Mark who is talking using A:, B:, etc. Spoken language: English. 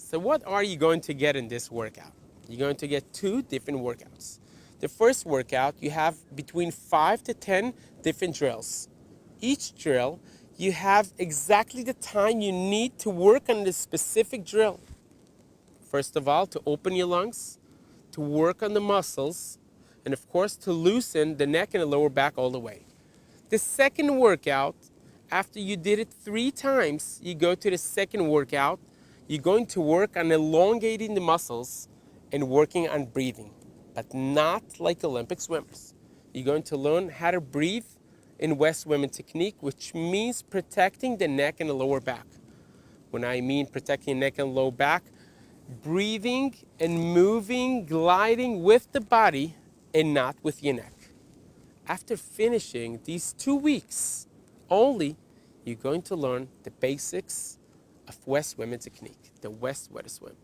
A: So what are you going to get in this workout? You're going to get 2 different workouts. The first workout, you have between 5 to 10 different drills. Each drill, you have exactly the time you need to work on this specific drill. First of all, to open your lungs, to work on the muscles, and of course to loosen the neck and the lower back all the way. The second workout, after you did it 3 times, you go to the second workout. You're going to work on elongating the muscles and working on breathing, but not like Olympic swimmers. You're going to learn how to breathe in West Women technique, which means protecting the neck and the lower back. When I mean protecting the neck and lower back, breathing and moving, gliding with the body and not with your neck. After finishing these 2 weeks only, you're going to learn the basics of West Women technique, the West Way to swim.